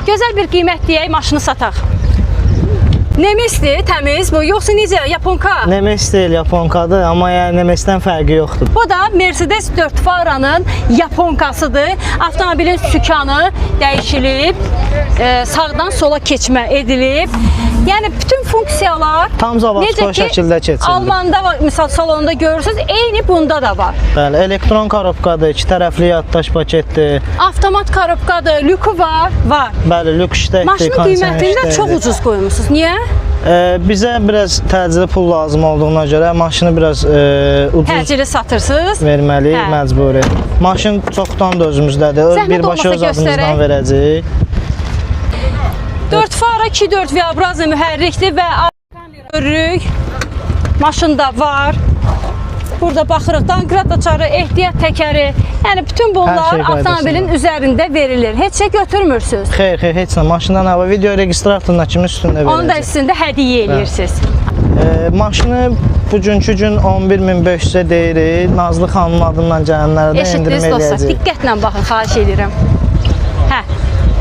Gözəl bir qiymət deyək, maşını sataq. Nemesdir, təmiz bu, yoxsa necə, Yaponka? Nemes deyil, Yaponkadır, amma yəni Nemesdən fərqi yoxdur. Bu da Mercedes 4 Fara'nın Yaponkasıdır. Avtomobilin sükanı dəyişilib, sağdan sola keçmə edilib. Yəni bütün funksiyalar Tam zavadlı şəkildə keçildi. Almanda var, misal salonunda görürsünüz, eyni bunda da var. Bəli, elektron korobkadır, 2 tərəfli yaddaş paketdir. Avtomat korobkadır, lükü var. Bəli, lük işləkdir, maşının qiymətində çox ucuz qoymusunuz. Niyə? Bizə biraz təcili pul lazım olduğuna görə maşını biraz ucuz təcili satırsınız. Verməli, məcburi. Maşın çoxdan da özümüzdədir. Birbaşa öz adımızdan verəcəyik. 4 Fara 2.4 V-Abraza mühərrikdir və görürük. Maşında var. Burada baxırıq, dankrat açarı, ehtiyat təkəri. Yəni bütün bunlar avtomobilin üzərində verilir. Heç şey götürmürsünüz. Xeyr, heç nə. Maşından hava video registratoruna kimi üstündə verəcək. Onu da üstündə hədiyyə edirsiniz. Maşını bugünkü gün 11.500-ə deyirik. Nazlı xanımın adından gələnlərə də endirmə eləyəcək. Diqqətlə baxın, xahiş edirəm.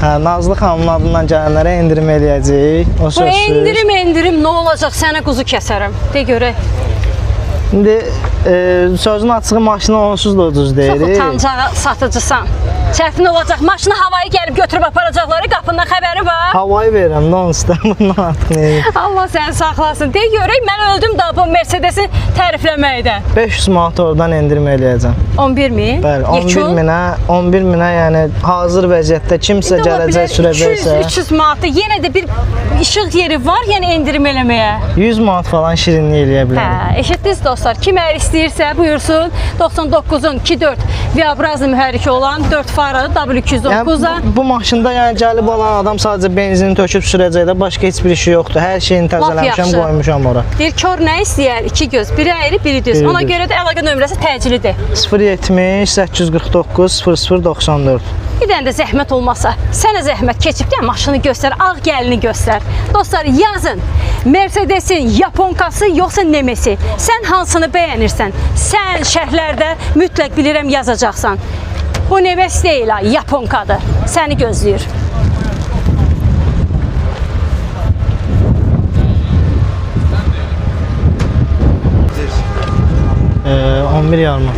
Nazlı xanımın adından gələnlərə endirmə eləyəcək. Bu endirim, nə olacaq? Sənə quzu kəsərəm. De görək. İndi sözün açığı maşını onsuz da ucuz deyirik. Çox utancaq satıcısan. Çətin olacaq. Maşını havayı gəlib götürüb aparacaqları, qapından xəbəri var. Havayı verirəm, nə olsun, bundan artıq neyim. Allah səni saxlasın. De görək, mən öldüm da bu Mercedesi tərifləməkdən. 500 manat oradan endirmə eləyəcəm. 11.000? Bəli, 11.000-ə, yəni hazır vəziyyətdə kimsə gələcək, sürəcəksə. 200-300 manatda yenə də bir işıq yeri var, yəni endirim eləməyə. 100 manat falan şirinlik eləyə bilərəm. Eşitdiniz dostlar, kim əgər istəyirsə buyursun, 99'un 2.4 V-Abraza mühərriki olan 4 Fara'da W209'a. Bu maşında yəni gəlib alan adam sadəcə benzini töküb sürəcək də, başqa heç bir işi yoxdur. Hər şeyini təzələmişəm, qoymuşam ora. Bir kör nə istəyər? 2 göz, biri əyri, biri düz. Ona görə də əlaqə nömrəsi təcilidir. 070 849 0094. Bir dənə də zəhmət olmasa, sənə zəhmət keçib də maşını göstər, ağ gəlini göstər. Dostlar, yazın. Mercedesin Yaponkası yoxsa Nemesi? Sən hansını bəyənirsən? Sən şərhlərdə mütləq bilirəm yazacaqsan. Bu Nemes deyil, Yaponkadır. Səni gözləyir. 11 yarım.